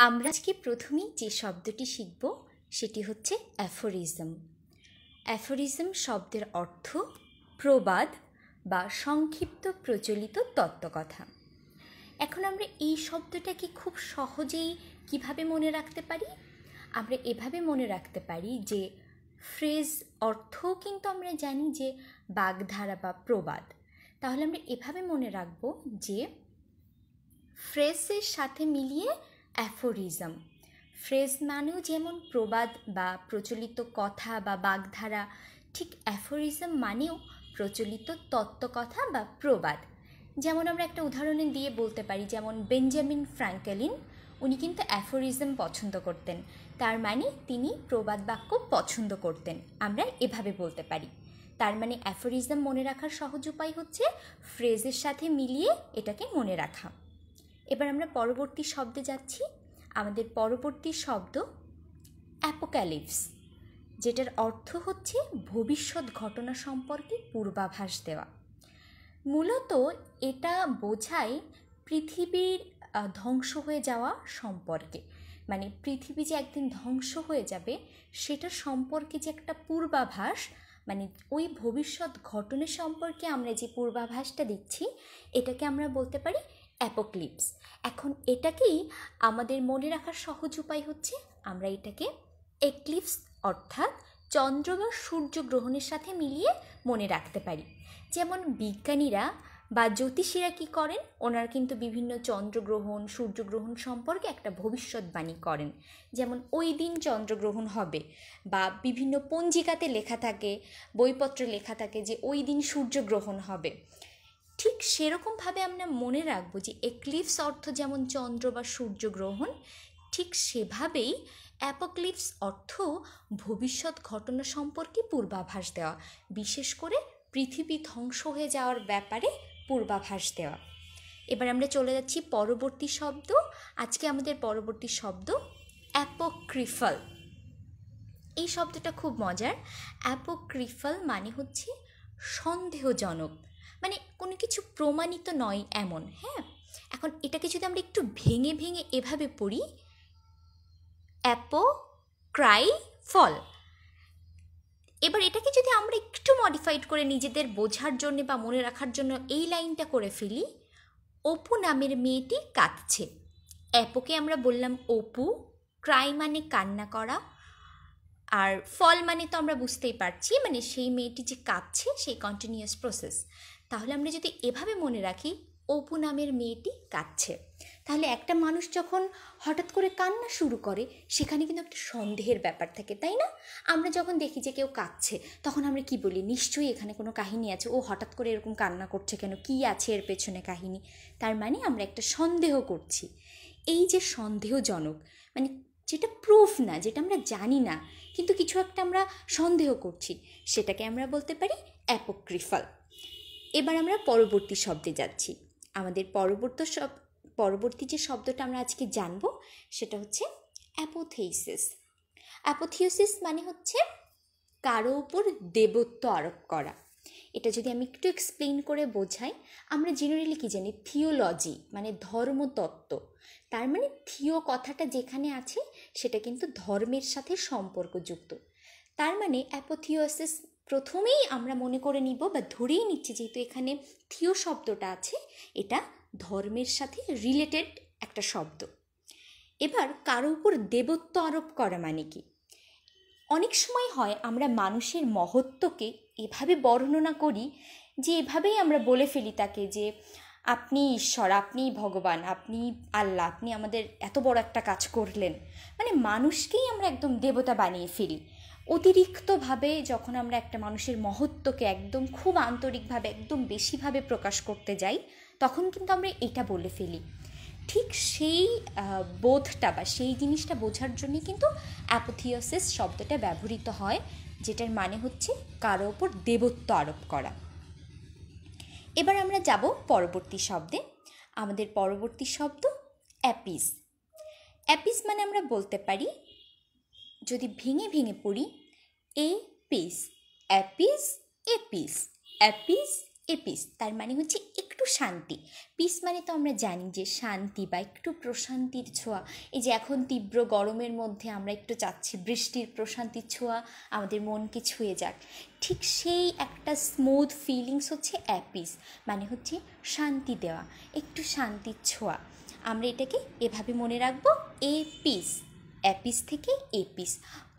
আমরা আজকে প্রথমেই যে শব্দটি শিখব সেটি হচ্ছে অ্যাফোরিজম। অ্যাফোরিজম শব্দের অর্থ প্রবাদ বা সংক্ষিপ্ত প্রচলিত তত্ত্বকথা। এখন আমরা এই শব্দটাকে খুব সহজেই কিভাবে মনে রাখতে পারি? আমরা এভাবে মনে রাখতে পারি যে ফ্রেজ অর্থও কিন্তু আমরা জানি যে বাগধারা বা প্রবাদ। তাহলে আমরা এভাবে মনে রাখব যে ফ্রেজের সাথে মিলিয়ে অ্যাফোরিজম। ফ্রেজ মানেও যেমন প্রবাদ বা প্রচলিত কথা বা বাগধারা, ঠিক অ্যাফোরিজম মানেও প্রচলিত তত্ত্বকথা বা প্রবাদ। যেমন আমরা একটা উদাহরণে দিয়ে বলতে পারি, যেমন বেঞ্জামিন ফ্রাঙ্কলিন, উনি কিন্তু অ্যাফোরিজম পছন্দ করতেন, তার মানে তিনি প্রবাদ বাক্য পছন্দ করতেন। আমরা এভাবে বলতে পারি। তার মানে অ্যাফোরিজম মনে রাখার সহজ উপায় হচ্ছে ফ্রেজের সাথে মিলিয়ে এটাকে মনে রাখা। এবার আমরা পরবর্তী শব্দে যাচ্ছি। আমাদের পরবর্তী শব্দ অ্যাপোক্যালিপস, যেটার অর্থ হচ্ছে ভবিষ্যৎ ঘটনা সম্পর্কে পূর্বাভাস দেওয়া। মূলত এটা বোঝায় পৃথিবীর ধ্বংস হয়ে যাওয়া সম্পর্কে, মানে পৃথিবী যে একদিন ধ্বংস হয়ে যাবে সেটা সম্পর্কে যে একটা পূর্বাভাস, মানে ওই ভবিষ্যৎ ঘটনা সম্পর্কে আমরা যে পূর্বাভাসটা দিচ্ছি এটাকে আমরা বলতে পারি অ্যাপোক্লিপস। এখন এটাকেই আমাদের মনে রাখার সহজ উপায় হচ্ছে আমরা এটাকে এক্লিপস অর্থাৎ চন্দ্র বা সূর্যগ্রহণের সাথে মিলিয়ে মনে রাখতে পারি। যেমন বিজ্ঞানীরা বা জ্যোতিষীরা কী করেন, ওনারা কিন্তু বিভিন্ন চন্দ্রগ্রহণ সূর্যগ্রহণ সম্পর্কে একটা ভবিষ্যৎবাণী করেন। যেমন ওই দিন চন্দ্রগ্রহণ হবে, বা বিভিন্ন পঞ্জিকাতে লেখা থাকে, বইপত্রে লেখা থাকে যে ওই দিন সূর্যগ্রহণ হবে। ঠিক সেরকমভাবে আমরা মনে রাখবো যে এক্লিপস অর্থ যেমন চন্দ্র বা সূর্যগ্রহণ, ঠিক সেভাবেই অ্যাপোক্লিপস অর্থ ভবিষ্যৎ ঘটনা সম্পর্কে পূর্বাভাস দেওয়া, বিশেষ করে পৃথিবী ধ্বংস হয়ে যাওয়ার ব্যাপারে পূর্বাভাস দেওয়া। এবার আমরা চলে যাচ্ছি পরবর্তী শব্দ। আজকে আমাদের পরবর্তী শব্দ অ্যাপোক্রিফাল। এই শব্দটা খুব মজার। অ্যাপোক্রিফাল মানে হচ্ছে সন্দেহজনক, মানে কোনো কিছু প্রমাণিত নয় এমন। হ্যাঁ, এখন এটাকে যদি আমরা একটু ভেঙে ভেঙে এভাবে পড়ি, অ্যাপোক্রাইফল। এবার এটাকে যদি আমরা একটু মডিফাইড করে নিজেদের বোঝার জন্য বা মনে রাখার জন্য এই লাইনটা করে ফেলি, অপু নামের মেয়েটি কাঁদছে। অ্যাপোকে আমরা বললাম অপু, ক্রাই মানে কান্না করা, আর ফল মানে তো আমরা বুঝতেই পারছি, মানে সেই মেয়েটি যে কাঁদছে সেই কন্টিনিউয়াস প্রসেস। তাহলে আমরা যদি এভাবে মনে রাখি অপু নামের মেয়েটি কাঁদছে, তাহলে একটা মানুষ যখন হঠাৎ করে কান্না শুরু করে সেখানে কিন্তু একটা সন্দেহের ব্যাপার থাকে, তাই না? আমরা যখন দেখি যে কেউ কাঁদছে তখন আমরা কি বলি, নিশ্চয়ই এখানে কোনো কাহিনী আছে, ও হঠাৎ করে এরকম কান্না করছে কেন, কী আছে এর পেছনে কাহিনী। তার মানে আমরা একটা সন্দেহ করছি। এই যে সন্দেহজনক, মানে যেটা প্রুফ না, যেটা আমরা জানি না কিন্তু কিছু একটা আমরা সন্দেহ করছি, সেটাকে আমরা বলতে পারি অ্যাপোক্রিফাল। এবার আমরা পরবর্তী শব্দে যাচ্ছি। আমাদের পরবর্তী যে শব্দটা আমরা আজকে জানব সেটা হচ্ছে অ্যাপোথেইসিস। অ্যাপোথিওসিস মানে হচ্ছে কারো উপর দেবত্ব আরোপ করা। এটা যদি আমি একটু এক্সপ্লেইন করে বোঝাই, আমরা জেনারেলি কি জানি, থিওলজি মানে ধর্মতত্ত্ব। তার মানে থিও কথাটা যেখানে আছে সেটা কিন্তু ধর্মের সাথে সম্পর্কযুক্ত। তার মানে অ্যাপোথিওসিস প্রথমেই আমরা মনে করে নিব বা ধরেই নিচ্ছি, যেহেতু এখানে থিও শব্দটা আছে, এটা ধর্মের সাথে রিলেটেড একটা শব্দ। এবার কারো উপর দেবত্ব আরোপ করা মানে কি? অনেক সময় হয় আমরা মানুষের মহত্বকে এভাবে বর্ণনা করি যে এভাবেই আমরা বলে ফেলি তাকে যে আপনি ঈশ্বর, আপনি ভগবান, আপনি আল্লাহ, আপনি আমাদের এত বড় একটা কাজ করলেন। মানে মানুষকেই আমরা একদম দেবতা বানিয়ে ফেলি। অতিরিক্তভাবে যখন আমরা একটা মানুষের মহত্বকে একদম খুব আন্তরিকভাবে একদম বেশিভাবে প্রকাশ করতে যাই তখন কিন্তু আমরা এটা বলে ফেলি। ঠিক সেই বোধটা বা সেই জিনিসটা বোঝার জন্য কিন্তু অ্যাপোথিওসিস শব্দটা ব্যবহৃত হয়, যেটার মানে হচ্ছে কারো ওপর দেবত্ব আরোপ করা। এবার আমরা যাব পরবর্তী শব্দে। আমাদের পরবর্তী শব্দ অ্যাপিস। অ্যাপিস মানে আমরা বলতে পারি, যদি ভেঙে ভেঙে পড়ি, a piece, Apis, Apis, Apis, Apis তার মানে হচ্ছে একটু শান্তি। পিস মানে তো আমরা জানি যে শান্তি বা একটু প্রশান্তির ছোঁয়া। এই যে এখন তীব্র গরমের মধ্যে আমরা একটু চাচ্ছি বৃষ্টির প্রশান্তির ছোঁয়া আমাদের মনকে ছুঁয়ে যাক, ঠিক সেই একটা স্মুথ ফিলিংস হচ্ছে অ্যাপিস, মানে হচ্ছে শান্তি দেওয়া, একটু শান্তির ছোঁয়া। আমরা এটাকে এভাবে মনে রাখবো, এ পিস, অ্যাপিস থেকে এপিস,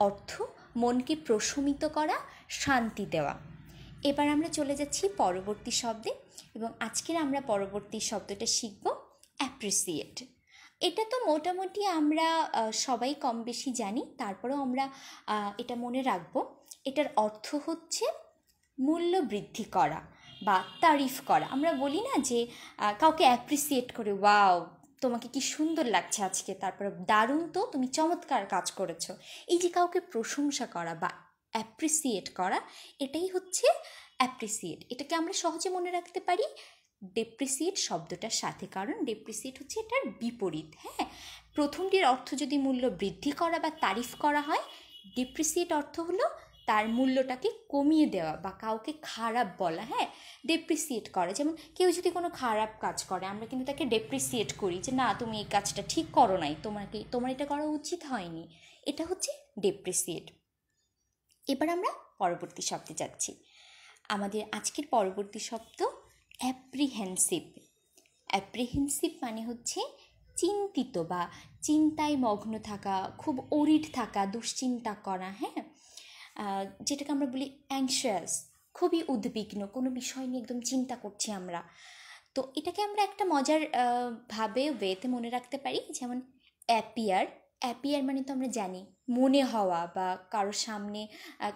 অর্থ মনকে প্রশমিত করা, শান্তি দেওয়া। এবার আমরা চলে যাচ্ছি পরবর্তী শব্দে, এবং আজকের আমরা পরবর্তী শব্দটা শিখব অ্যাপ্রিসিয়েট। এটা তো মোটামুটি আমরা সবাই কম বেশি জানি, তারপরেও আমরা এটা মনে রাখব। এটার অর্থ হচ্ছে মূল্য বৃদ্ধি করা বা তারিফ করা। আমরা বলি না যে কাউকে অ্যাপ্রিসিয়েট করে, ওয়াও তোমাকে কি সুন্দর লাগছে আজকে, তারপরে দারুণ তো, তুমি চমৎকার কাজ করেছো। এই যে কাউকে প্রশংসা করা বা অ্যাপ্রিসিয়েট করা, এটাই হচ্ছে অ্যাপ্রিসিয়েট। এটাকে আমরা সহজে মনে রাখতে পারি ডেপ্রিসিয়েট শব্দটার সাথে, কারণ ডেপ্রিসিয়েট হচ্ছে এটার বিপরীত। হ্যাঁ, প্রথমটির অর্থ যদি মূল্য বৃদ্ধি করা বা তারিফ করা হয়, ডেপ্রিসিয়েট অর্থ হলো তার মূল্যটাকে কমিয়ে দেওয়া বা কাউকে খারাপ বলা। হ্যাঁ, ডেপ্রিসিয়েট করা, যেমন কেউ যদি কোনো খারাপ কাজ করে আমরা কিন্তু তাকে ডেপ্রিসিয়েট করি যে না তুমি এই কাজটা ঠিক করো নাই, তোমার এটা করা উচিত হয়নি, এটা হচ্ছে ডেপ্রিসিয়েট। এবার আমরা পরবর্তী শব্দে যাচ্ছি। আমাদের আজকের পরবর্তী শব্দ অ্যাপ্রিহেনসিভ। অ্যাপ্রিহেনসিভ মানে হচ্ছে চিন্তিত বা চিন্তায় মগ্ন থাকা, খুব অরিড থাকা, দুশ্চিন্তা করা। হ্যাঁ, যেটাকে আমরা বলি অ্যাংশিয়াস, খুবই উদ্বিগ্ন, কোনো বিষয় নিয়ে একদম চিন্তা করছি আমরা। তো এটাকে আমরা একটা মজার ওয়েতে মনে রাখতে পারি, যেমন অ্যাপিয়ার। অ্যাপিয়ার মানে তো আমরা জানি মনে হওয়া বা কারোর সামনে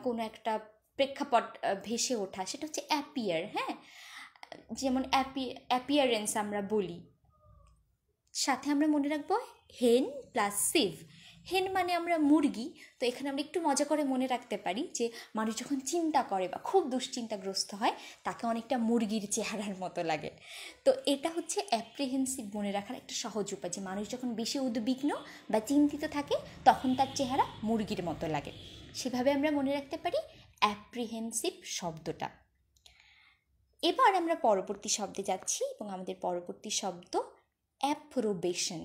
কোনো একটা প্রেক্ষাপট ভেসে ওঠা, সেটা হচ্ছে অ্যাপিয়ার। হ্যাঁ, যেমন অ্যাপিয়ারেন্স আমরা বলি। সাথে আমরা মনে রাখবো হেন প্লাস সিভ। হেন মানে আমরা মুরগি, তো এখানে আমরা একটু মজা করে মনে রাখতে পারি যে মানুষ যখন চিন্তা করে বা খুব দুশ্চিন্তাগ্রস্ত হয় তাকে অনেকটা মুরগির চেহারার মতো লাগে। তো এটা হচ্ছে অ্যাপ্রিহেন্সিভ মনে রাখার একটা সহজ উপায়, যে মানুষ যখন বেশি উদ্বিগ্ন বা চিন্তিত থাকে তখন তার চেহারা মুরগির মতো লাগে। সেভাবে আমরা মনে রাখতে পারি অ্যাপ্রিহেন্সিভ শব্দটা। এবার আমরা পরবর্তী শব্দে যাচ্ছি, এবং আমাদের পরবর্তী শব্দ অ্যাপ্রোবেশন।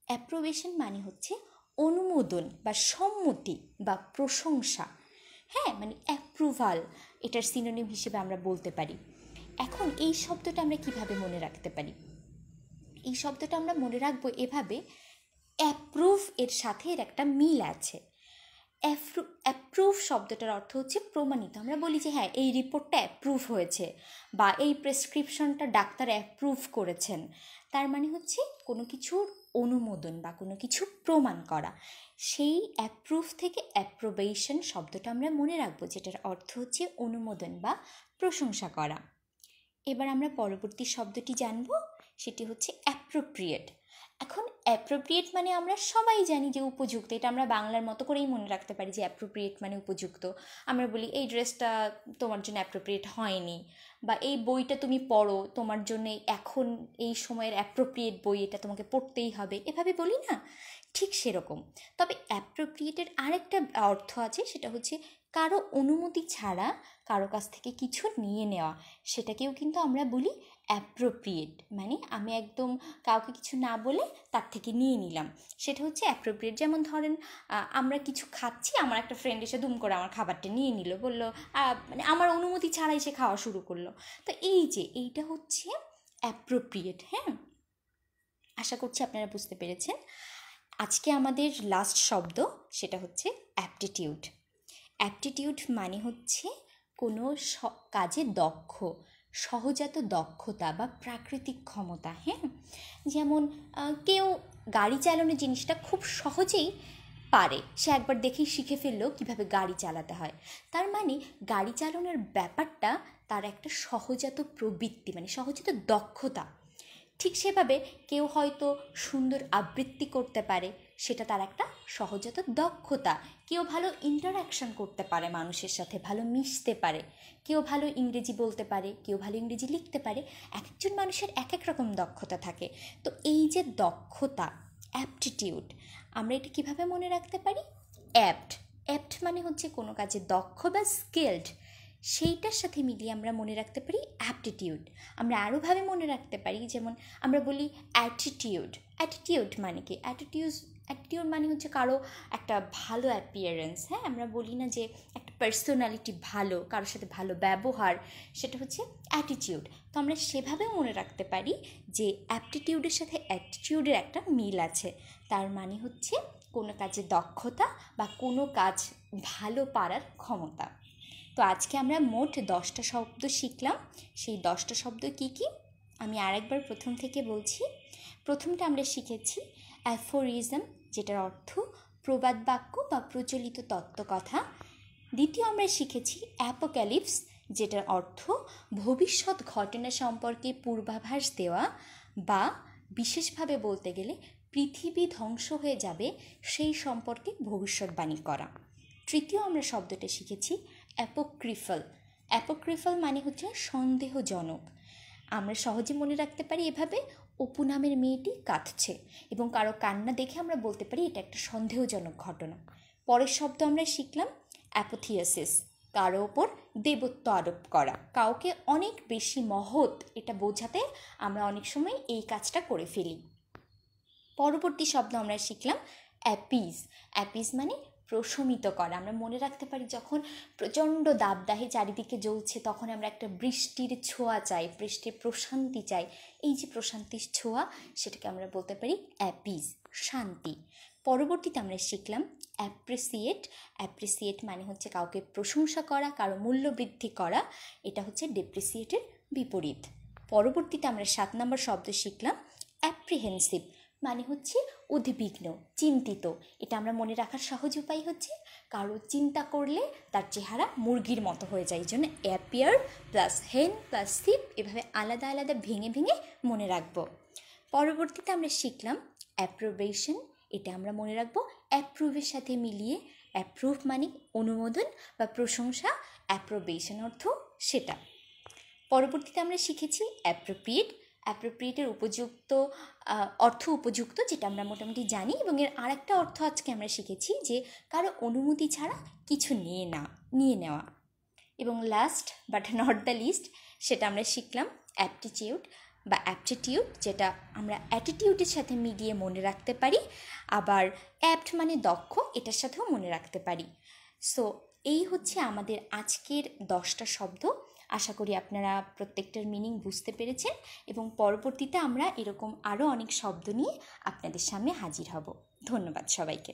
অ্যাপ্রোবেশন মানে হচ্ছে অনুমোদন বা সম্মতি বা প্রশংসা। হ্যাঁ, মানে অ্যাপ্রুভাল, এটার সিনোনিম হিসেবে আমরা বলতে পারি। এখন এই শব্দটা আমরা কিভাবে মনে রাখতে পারি? এই শব্দটা আমরা মনে রাখবো এভাবে, অ্যাপ্রুভ এর সাথে এর একটা মিল আছে। অ্যাপ্রুভ শব্দটার অর্থ হচ্ছে প্রমাণিত। আমরা বলি যে হ্যাঁ এই রিপোর্টটা অ্যাপ্রুভ হয়েছে বা এই প্রেসক্রিপশনটা ডাক্তার অ্যাপ্রুভ করেছেন, তার মানে হচ্ছে কোনো কিছুর অনুমোদন বা কোনো কিছু প্রমাণ করা। সেই অ্যাপ্রুভ থেকে অ্যাপ্রোবেশন শব্দটা আমরা মনে রাখবো, যেটার অর্থ হচ্ছে অনুমোদন বা প্রশংসা করা। এবার আমরা পরবর্তী শব্দটি জানব, সেটি হচ্ছে অ্যাপ্রোপ্রিয়েট। এখন অ্যাপ্রোপ্রিয়েট মানে আমরা সবাই জানি যে উপযুক্ত, এটা আমরা বাংলার মতো করেই মনে রাখতে পারি যে অ্যাপ্রোপ্রিয়েট মানে উপযুক্ত। আমরা বলি এই ড্রেসটা তোমার জন্য অ্যাপ্রোপ্রিয়েট হয়নি, বা এই বইটা তুমি পড়ো, তোমার জন্য এখন এই সময়ের অ্যাপ্রোপ্রিয়েট বই, এটা তোমাকে পড়তেই হবে, এভাবে বলি না? ঠিক সেরকম। তবে অ্যাপ্রোপ্রিয়েটের আরেকটা অর্থ আছে, সেটা হচ্ছে কারো অনুমতি ছাড়া কারো কাছ থেকে কিছু নিয়ে নেওয়া, সেটাকেও কিন্তু আমরা বলি অ্যাপ্রোপ্রিয়েট। মানে আমি একদম কাউকে কিছু না বলে তার থেকে নিয়ে নিলাম, সেটা হচ্ছে অ্যাপ্রোপ্রিয়েট। যেমন ধরেন আমরা কিছু খাচ্ছি, আমার একটা ফ্রেন্ড এসে দুম করে আমার খাবারটা নিয়ে নিল, বললো মানে আমার অনুমতি ছাড়াই সে খাওয়া শুরু করলো। তো এই যে এইটা হচ্ছে অ্যাপ্রোপ্রিয়েট। হ্যাঁ, আশা করছি আপনারা বুঝতে পেরেছেন। আজকে আমাদের লাস্ট শব্দ, সেটা হচ্ছে অ্যাপটিটিউড। অ্যাপটিটিউড মানে হচ্ছে কোনো কাজে দক্ষ, সহজাত দক্ষতা বা প্রাকৃতিক ক্ষমতা। হ্যাঁ, যেমন কেউ গাড়ি চালানোর জিনিসটা খুব সহজেই পারে, সে একবার দেখেই শিখে ফেললো কীভাবে গাড়ি চালাতে হয়। তার মানে গাড়ি চালানোর ব্যাপারটা তার একটা সহজাত প্রবৃত্তি, মানে সহজাত দক্ষতা। ঠিক সেভাবে কেউ হয়তো সুন্দর আবৃত্তি করতে পারে, সেটা তার একটা সহজাত দক্ষতা। কেউ ভালো ইন্টারাকশন করতে পারে মানুষের সাথে, ভালো মিশতে পারে। কেউ ভালো ইংরেজি বলতে পারে, কেউ ভালো ইংরেজি লিখতে পারে। এক একজন মানুষের এক এক রকম দক্ষতা থাকে। তো এই যে দক্ষতা, অ্যাপটিটিউড, আমরা এটা কিভাবে মনে রাখতে পারি? অ্যাপ্ট। অ্যাপ্ট মানে হচ্ছে কোনো কাজে দক্ষ বা স্কিলড, সেইটার সাথে মিলিয়ে আমরা মনে রাখতে পারি অ্যাপটিটিউড। আমরা আরোভাবে মনে রাখতে পারি, যেমন আমরা বলি অ্যাটিটিউড। অ্যাটিটিউড মানে কি? অ্যাটিটিউড মানে হচ্ছে কারো একটা ভালো অ্যাপিয়ারেন্স। হ্যাঁ, আমরা বলি না যে একটা পার্সোনালিটি ভালো, কারোর সাথে ভালো ব্যবহার, সেটা হচ্ছে অ্যাটিটিউড। তো আমরা সেভাবেও মনে রাখতে পারি যে অ্যাপটিটিউডের সাথে অ্যাটিটিউডের একটা মিল আছে। তার মানে হচ্ছে কোনো কাজে দক্ষতা বা কোনো কাজ ভালো পারার ক্ষমতা। তো আজকে আমরা মোট 10টা শব্দ শিখলাম। সেই 10টা শব্দ কি কি আমি আরেকবার প্রথম থেকে বলছি। প্রথমটা আমরা শিখেছি অ্যাফোরিজম, যেটার অর্থ প্রবাদ বাক্য বা প্রচলিত তত্ত্বকথা। দ্বিতীয় আমরা শিখেছি অ্যাপোক্যালিপস, যেটার অর্থ ভবিষ্যৎ ঘটনা সম্পর্কে পূর্বাভাস দেওয়া, বা বিশেষভাবে বলতে গেলে পৃথিবী ধ্বংস হয়ে যাবে সেই সম্পর্কে ভবিষ্যৎবাণী করা। তৃতীয় আমরা শব্দটা শিখেছি অ্যাপোক্রিফাল। অ্যাপোক্রিফাল মানে হচ্ছে সন্দেহজনক। আমরা সহজে মনে রাখতে পারি এভাবে, অপু নামের মেয়েটি কাঁদছে এবং কারো কান্না দেখে আমরা বলতে পারি এটা একটা সন্দেহজনক ঘটনা। পরের শব্দ আমরা শিখলাম অ্যাপোথিওসিস, কারো ওপর দেবত্ব আরোপ করা, কাউকে অনেক বেশি মহৎ এটা বোঝাতে আমরা অনেক সময় এই কাজটা করে ফেলি। পরবর্তী শব্দ আমরা শিখলাম অ্যাপিজ। অ্যাপিজ মানে প্রশমিত করা। আমরা মনে রাখতে পারি যখন প্রচণ্ড দাবদাহে চারিদিকে জ্বলছে, তখন আমরা একটা বৃষ্টির ছোঁয়া চাই, বৃষ্টির প্রশান্তি চাই। এই যে প্রশান্তির ছোঁয়া, সেটাকে আমরা বলতে পারি অ্যাপিজ, শান্তি। পরবর্তীতে আমরা শিখলাম অ্যাপ্রিসিয়েট। অ্যাপ্রিসিয়েট মানে হচ্ছে কাউকে প্রশংসা করা, কারো মূল্য বৃদ্ধি করা। এটা হচ্ছে ডেপ্রিসিয়েটের বিপরীত। পরবর্তীতে আমরা 7 নম্বর শব্দ শিখলাম অ্যাপ্রিহেন্সিভ, মানে হচ্ছে উদ্বিগ্ন, চিন্তিত। এটা আমরা মনে রাখার সহজ উপায় হচ্ছে কারো চিন্তা করলে তার চেহারা মুরগির মতো হয়ে যায়। এই জন্য অ্যাপিয়ার প্লাস হেন প্লাস সিপ এভাবে আলাদা আলাদা ভেঙে ভেঙে মনে রাখবো। পরবর্তীতে আমরা শিখলাম অ্যাপ্রোবেশন। এটা আমরা মনে রাখবো অ্যাপ্রুভের সাথে মিলিয়ে। অ্যাপ্রুভ মানে অনুমোদন বা প্রশংসা, অ্যাপ্রোবেশন অর্থ সেটা। পরবর্তীতে আমরা শিখেছি অ্যাপ্রোপ্রিয়েট। অ্যাপ্রোপ্রিয়েটের অর্থ উপযুক্ত, যেটা আমরা মোটামুটি জানি, এবং এর আরেকটা অর্থ আজকে আমরা শিখেছি যে কারো অনুমতি ছাড়া কিছু নিয়ে নেওয়া। এবং last but not the least, সেটা আমরা শিখলাম অ্যাপটিটিউড বা অ্যাপটিটিউড, যেটা আমরা অ্যাটিটিউডের সাথে মিলিয়ে মনে রাখতে পারি। আবার অ্যাপ্ট মানে দক্ষ, এটার সাথেও মনে রাখতে পারি। সো এই হচ্ছে আমাদের আজকের 10টা শব্দ। আশা করি আপনারা প্রত্যেকটার মিনিং বুঝতে পেরেছেন, এবং পরবর্তীতে আমরা এরকম আরও অনেক শব্দ নিয়ে আপনাদের সামনে হাজির হব। ধন্যবাদ সবাইকে।